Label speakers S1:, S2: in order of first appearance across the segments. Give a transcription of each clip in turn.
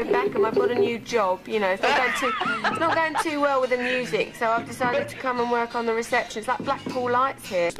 S1: Beckham, I've got a new job, you know, it's not going too well with the music, so I've decided to come and work on the reception. It's like Blackpool Lights here.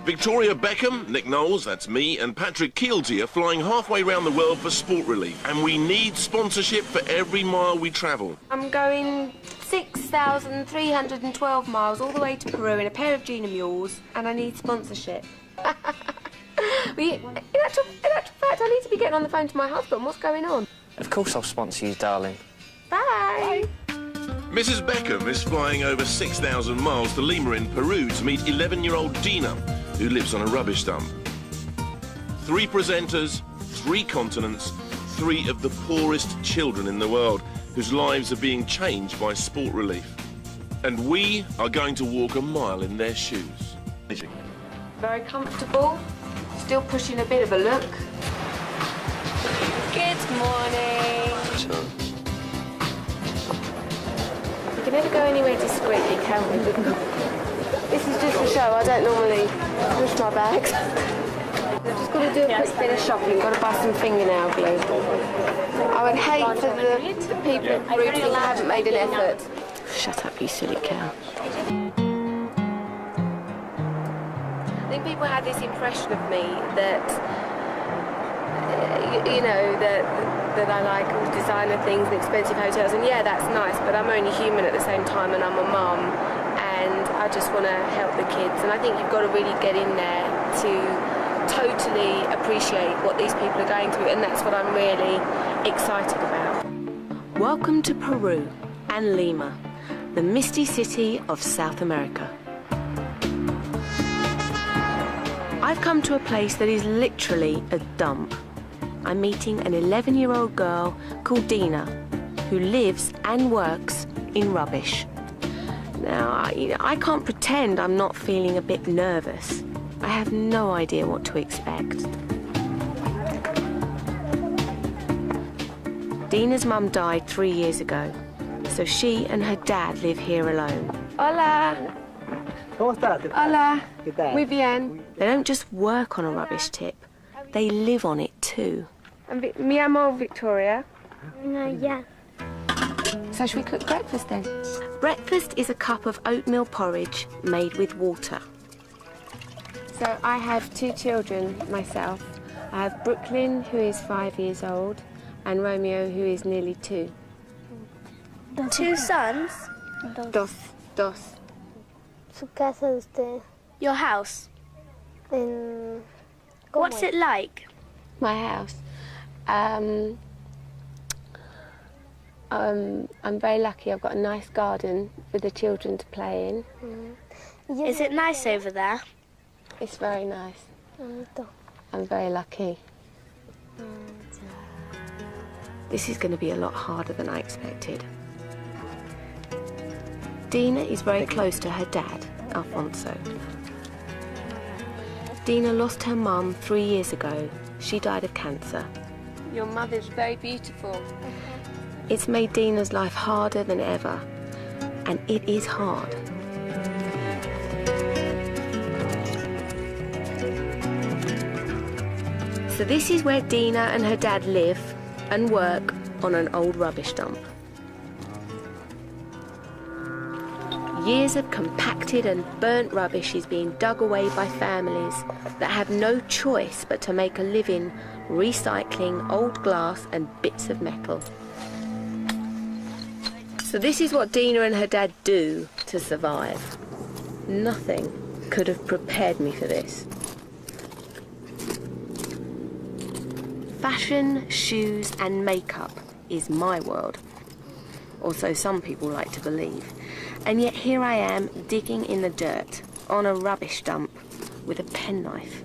S2: Victoria Beckham, Nick Knowles, that's me, and Patrick Keelty are flying halfway around the world for sport relief. And we need sponsorship for every mile we travel.
S1: I'm going 6,312 miles all the way to Peru in a pair of Gina mules, and I need sponsorship. In actual fact, I need to be getting on the phone to my husband. What's going on?
S3: Of course I'll sponsor you, darling.
S1: Bye.
S2: Mrs. Beckham is flying over 6,000 miles to Lima in Peru to meet 11-year-old Dina, who lives on a rubbish dump. 3 presenters, 3 continents, 3 of the poorest children in the world, whose lives are being changed by sport relief. And we are going to walk a mile in their shoes.
S1: Very comfortable, still pushing a bit of a look. Good morning.
S3: Sure.
S1: You can never go anywhere discreetly, can we? This is just a show. I don't normally push my bags. I've just got to do a quick bit of shopping. Got to buy some fingernail glue. I would hate for the people in Peru who haven't made an effort. Shut up, you silly cow. I think people had this impression of me that, you know, that I like all designer things and expensive hotels, and yeah, that's nice, but I'm only human at the same time, and I'm a mum, and I just want to help the kids, and I think you've got to really get in there to totally appreciate what these people are going through, and that's what I'm really excited about. Welcome to Peru and Lima, the misty city of South America. I've come to a place that is literally a dump. I'm meeting an 11-year-old girl called Dina, who lives and works in rubbish. Now, I can't pretend I'm not feeling a bit nervous. I have no idea what to expect. Dina's mum died 3 years ago, so she and her dad live here alone. Hola.
S4: ¿Cómo estás?
S1: Hola.
S4: ¿Qué tal?
S1: Muy bien. They don't just work on a rubbish tip, they live on it too. Mi amo Victoria.
S5: Yeah.
S1: So should we cook breakfast then? Breakfast is a cup of oatmeal porridge made with water. So I have 2 children myself. I have Brooklyn, who is 5 years old, and Romeo, who is nearly 2.
S5: 2 sons?
S1: Dos.
S5: Su casa de usted. Your house? What's it like?
S1: My house. I'm very lucky. I've got a nice garden for the children to play in.
S5: Is it nice over there?
S1: It's very nice. I'm very lucky. This is going to be a lot harder than I expected. Dina is very close to her dad, Alfonso. Dina lost her mum 3 years ago. She died of cancer. Your mother's very beautiful. It's made Dina's life harder than ever, and it is hard. So this is where Dina and her dad live and work on an old rubbish dump. Years of compacted and burnt rubbish is being dug away by families that have no choice but to make a living recycling old glass and bits of metal. So this is what Dina and her dad do to survive. Nothing could have prepared me for this. Fashion, shoes and makeup is my world. Or so some people like to believe. And yet here I am digging in the dirt on a rubbish dump with a penknife.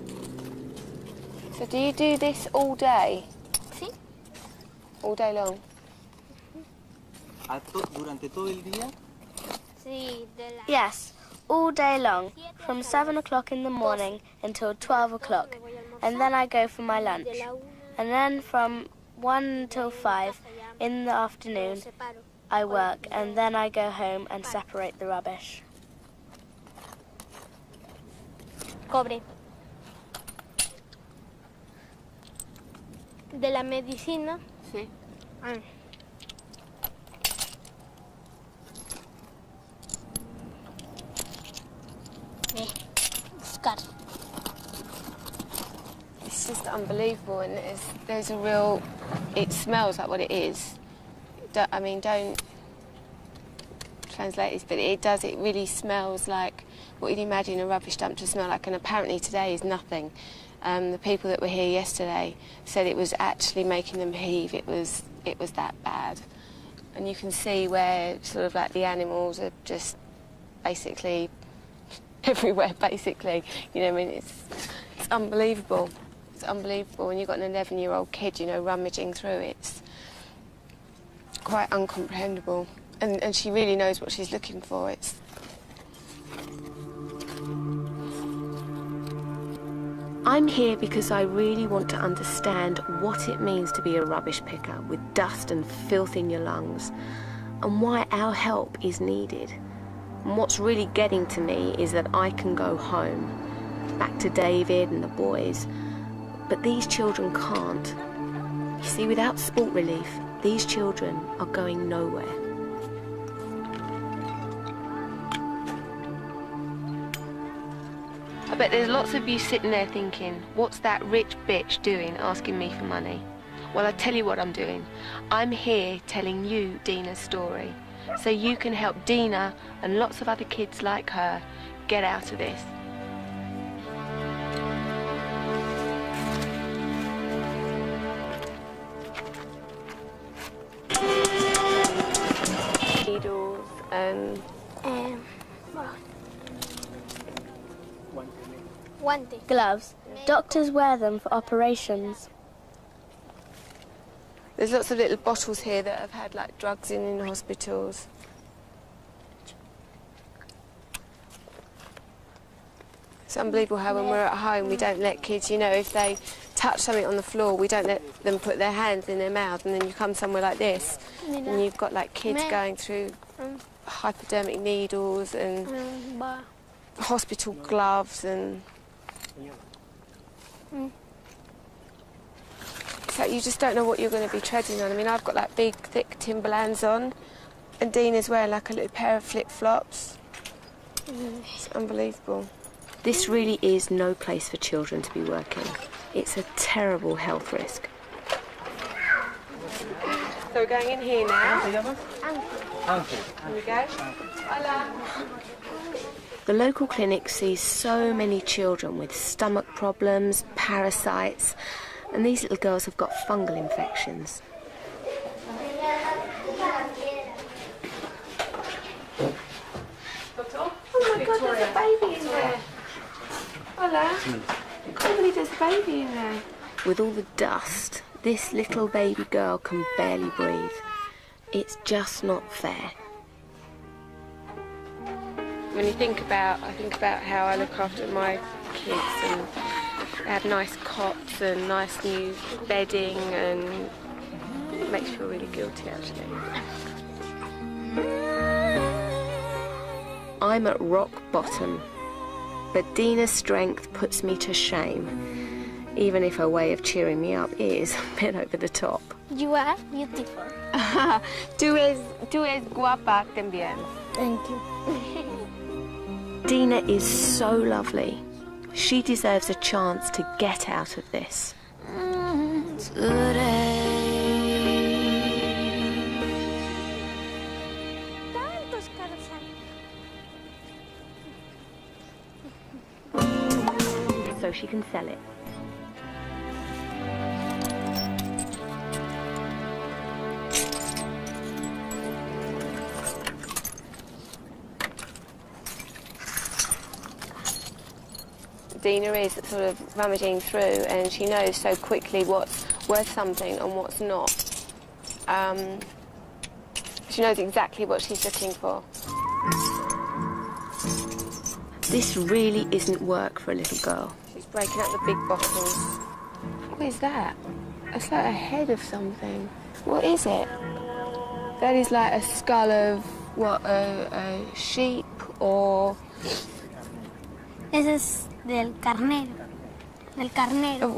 S1: So do you do this all day?
S5: Sí.
S1: All day long?
S4: ¿Durante todo el día?
S5: Yes, all day long, from 7 o'clock in the morning until 12 o'clock, and then I go for my lunch. And then from 1 till 5, In the afternoon, I work and then I go home and separate the rubbish.
S6: Cobre. De la medicina.
S1: Sí.
S6: Ah. Buscar.
S1: It's just unbelievable, and there's a real... It smells like what it is. Don't translate this, but it does. It really smells like what you'd imagine a rubbish dump to smell like, and apparently today is nothing. The people that were here yesterday said it was actually making them heave. It was that bad, and you can see where sort of like the animals are just basically everywhere. Basically, you know, I mean, it's unbelievable. It's unbelievable when you've got an 11-year-old kid, you know, rummaging through it. It's quite uncomprehendable, and she really knows what she's looking for. I'm here because I really want to understand what it means to be a rubbish picker with dust and filth in your lungs, and why our help is needed. And what's really getting to me is that I can go home, back to David and the boys, but these children can't. You see, without sport relief, these children are going nowhere. I bet there's lots of you sitting there thinking, what's that rich bitch doing asking me for money? Well, I tell you what I'm doing. I'm here telling you Dina's story, so you can help Dina and lots of other kids like her get out of this. Needles and...
S6: Guante.
S5: Gloves. Doctors wear them for operations.
S1: There's lots of little bottles here that have had like drugs in hospitals. It's unbelievable how when we're at home we don't let kids, you know, if they touch something on the floor, we don't let them put their hands in their mouth, and then you come somewhere like this and you've got like kids going through hypodermic needles and hospital gloves and... So you just don't know what you're going to be treading on. I mean, I've got like big, thick Timberlands on, and Dina's wearing like a little pair of flip-flops. It's unbelievable. This really is no place for children to be working. It's a terrible health risk. So we're going in here now. Here we go. Hola. The local clinic sees so many children with stomach problems, parasites, and these little girls have got fungal infections. Oh my God, there's a baby in there. Hola. I can't believe there's a baby in there. With all the dust, this little baby girl can barely breathe. It's just not fair. When you think about, I think about how I look after my kids, and they have nice cots and nice new bedding, and it makes you feel really guilty, actually. I'm at rock bottom, but Dina's strength puts me to shame, even if her way of cheering me up is a bit over the top.
S6: You are beautiful.
S1: Tú es guapa también.
S6: Thank you.
S5: Dina is so lovely. She deserves a chance to get out of this. So she can sell it. Dina is sort of rummaging through, and she knows so quickly what's worth something and what's not. She knows exactly what she's looking for. This really isn't work for a little girl. She's breaking up the big bottles. What is that? It's like a head of something. What is it? That is like a skull of, what, a sheep or...
S6: Ese es del carnero. Del carnero.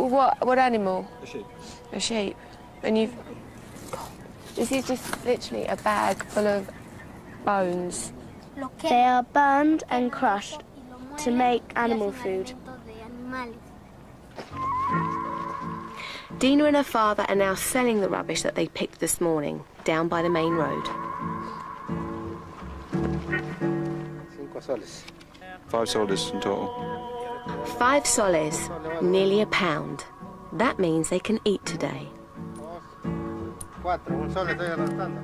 S5: What animal?
S4: A sheep.
S5: A sheep. And you've... This is just literally a bag full of bones.
S7: They are burned and crushed to make animal food.
S1: Dina and her father are now selling the rubbish that they picked this morning down by the main road.
S4: 5 soles.
S8: 5 soles in total.
S1: 5 soles, nearly a pound. That means they can eat today.
S4: 4, 1 sol estoy gastando.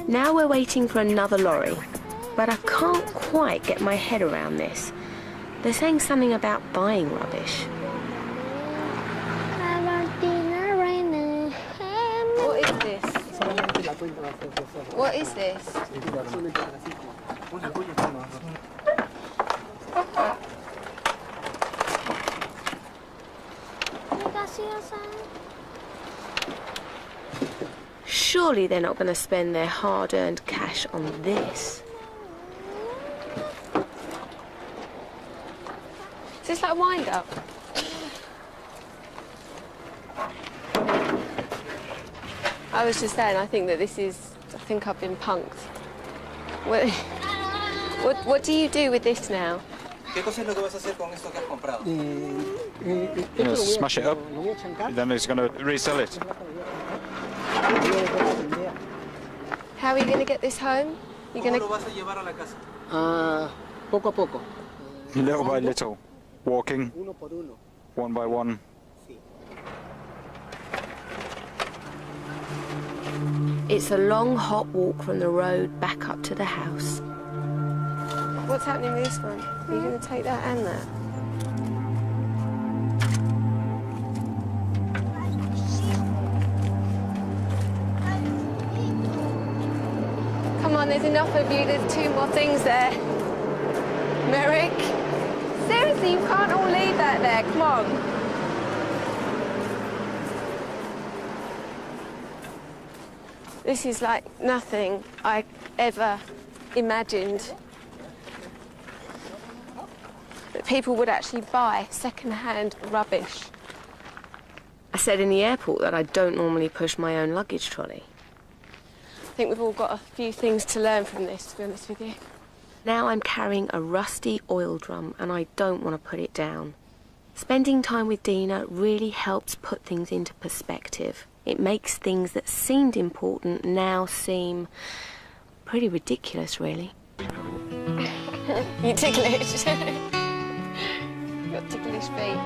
S1: Now we're waiting for another lorry, but I can't quite get my head around this. They're saying something about buying rubbish.
S5: What is this? What is this?
S1: Surely they're not going to spend their hard-earned cash on this.
S5: Is this like a wind-up? I was just saying, I think that this is... I think I've been punked. What do you do with this now?
S4: ¿Qué cosa es lo que vas a hacer con esto que has comprado?
S8: Gonna smash it up, then he's going to resell it.
S5: How are you going to get this home? You're going
S4: ¿Cómo lo
S5: to...
S4: vas a llevar a la casa?
S9: Poco a poco.
S8: Little by little, walking,
S9: Uno por uno.
S8: one by one.
S1: It's a long, hot walk from the road back up to the house.
S5: What's happening with this one? Are you going to take that and that? Come on, there's enough of you. There's 2 more things there. Merrick? Seriously, you can't all leave that there. Come on. This is like nothing I ever imagined that people would actually buy second-hand rubbish.
S1: I said in the airport that I don't normally push my own luggage trolley.
S5: I think we've all got a few things to learn from this, to be honest with you.
S1: Now I'm carrying a rusty oil drum and I don't want to put it down. Spending time with Dina really helps put things into perspective. It makes things that seemed important now seem pretty ridiculous, really.
S5: You ticklish. Got ticklish feet.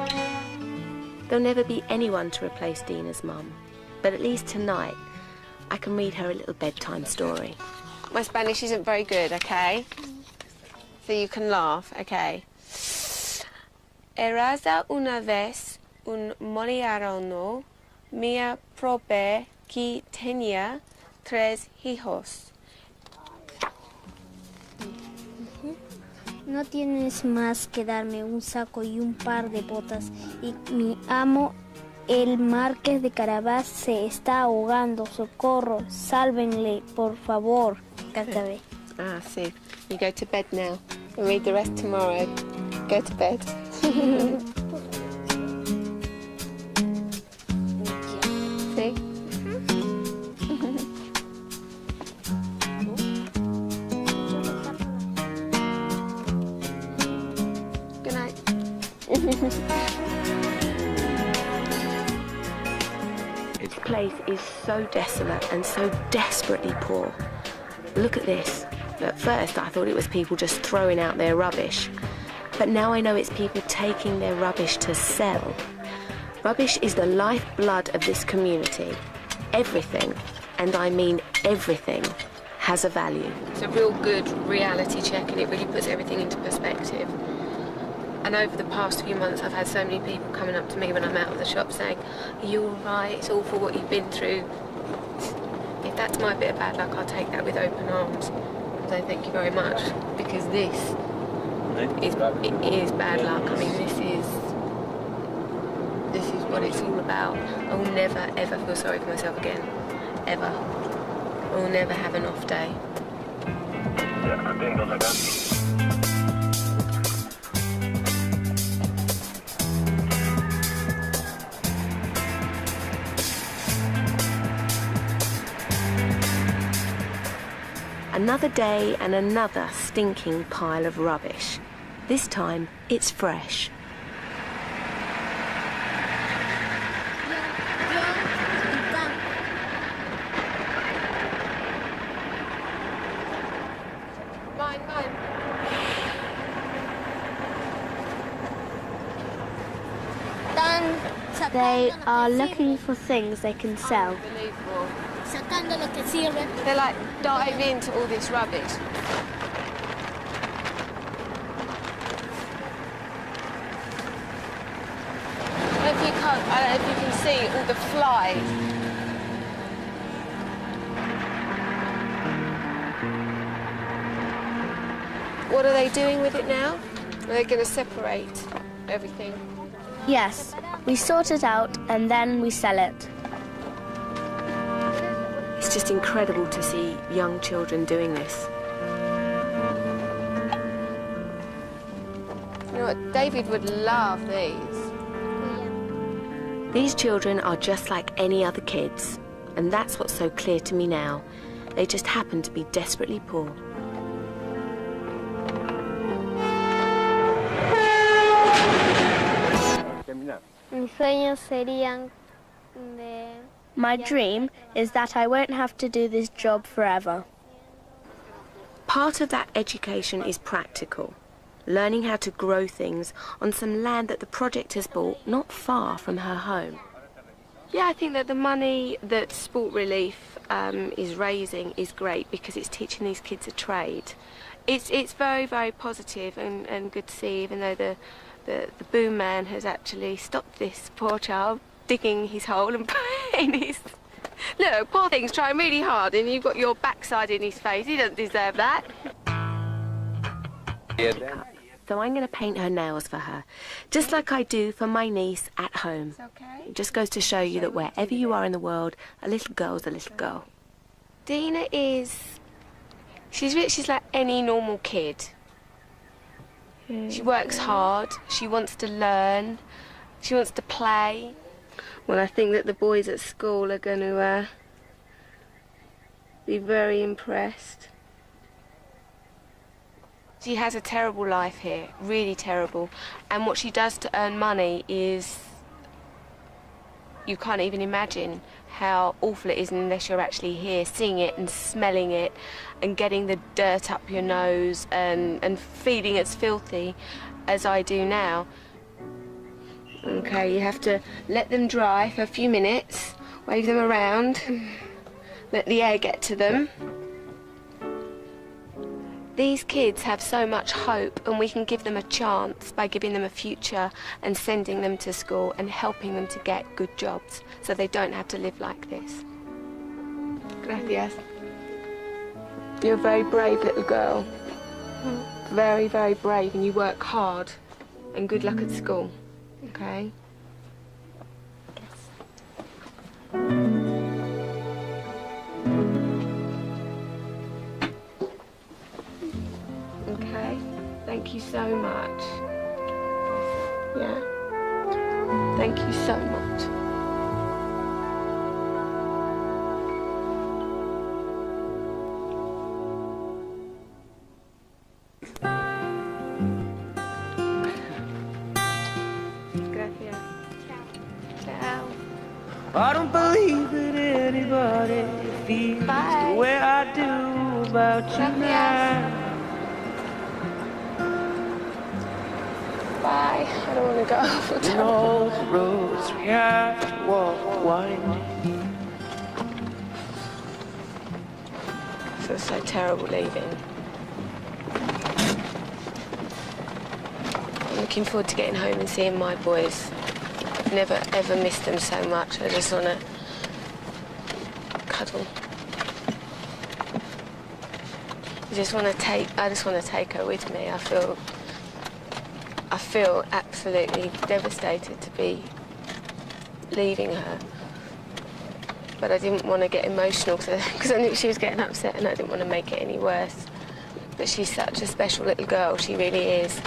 S1: There'll never be anyone to replace Dina's mum, but at least tonight I can read her a little bedtime story.
S5: My Spanish isn't very good, okay? So you can laugh, okay? Erasa una vez un moriarano mia prope que tenía 3 hijos.
S6: No tienes más que darme un saco y un par de botas. Y mi amo, el marqués de Carabás, se está ahogando. Socorro, sálvenle, por favor. Cántame.
S5: Ah, see. You go to bed now. We'll read the rest tomorrow. Go to bed. See? Good night.
S1: This place is so desolate and so desperately poor. Look at this. At first I thought it was people just throwing out their rubbish. But now I know it's people taking their rubbish to sell. Rubbish is the lifeblood of this community. Everything, and I mean everything, has a value.
S5: It's a real good reality check and it really puts everything into perspective. And over the past few months I've had so many people coming up to me when I'm out of the shop saying, "Are you all right? It's awful what you've been through." If that's my bit of bad luck, I'll take that with open arms. So thank you very much, because this is bad luck. I mean, this is what it's all about. I will never, ever feel sorry for myself again. Ever. I will never have an off day. Another day and another stinking pile of rubbish. This time, it's fresh.
S7: They are looking for things they can sell.
S5: They like dive into all this rubbish. I don't know if you can see all the flies. What are they doing with it now? Are they going to separate everything?
S7: Yes, we sort it out and then we sell it.
S5: It's just incredible to see young children doing this. You know what? David would love these. These children are just like any other kids, and that's what's so clear to me now. They just happen to be desperately poor.
S7: My dream is that I won't have to do this job forever.
S5: Part of that education is practical, learning how to grow things on some land that the project has bought not far from her home. Yeah, I think that the money that Sport Relief is raising is great because it's teaching these kids a trade. It's very, very positive and good to see, even though the boom man has actually stopped this poor child digging his hole and putting his... Look, poor thing's trying really hard and you've got your backside in his face. He doesn't deserve that. So I'm going to paint her nails for her, just like I do for my niece at home. It just goes to show you that wherever you are in the world, a little girl's a little girl. Dina is... She's like any normal kid. She works hard, she wants to learn, she wants to play. Well, I think that the boys at school are going to be very impressed. She has a terrible life here, really terrible. And what she does to earn money is... You can't even imagine how awful it is unless you're actually here, seeing it and smelling it and getting the dirt up your nose and feeling as filthy as I do now. Okay, you have to let them dry for a few minutes, wave them around, let the air get to them. These kids have so much hope, and we can give them a chance by giving them a future and sending them to school and helping them to get good jobs so they don't have to live like this. Gracias. You're a very brave little girl. Very, very brave, and you work hard. And good luck at school. Okay? Okay, thank you so much. Yeah, thank you so much. Gracias. Ciao.
S10: I don't believe that anybody feels the way I do about you now.
S5: Bye. I don't want to go.
S10: In all the roads we have to walk winding.
S5: It feels so terrible leaving. I'm looking forward to getting home and seeing my boys. I've never ever missed them so much. I just want to cuddle. I just want to take her with me. I feel absolutely devastated to be leaving her. But I didn't want to get emotional because I knew she was getting upset and I didn't want to make it any worse. But she's such a special little girl, she really is.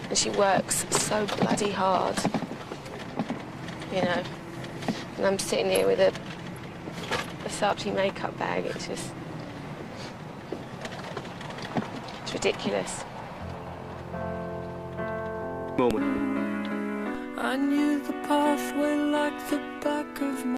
S5: And she works so bloody hard, you know. And I'm sitting here with a Versace makeup bag, it's ridiculous.
S10: I knew the pathway like the back of my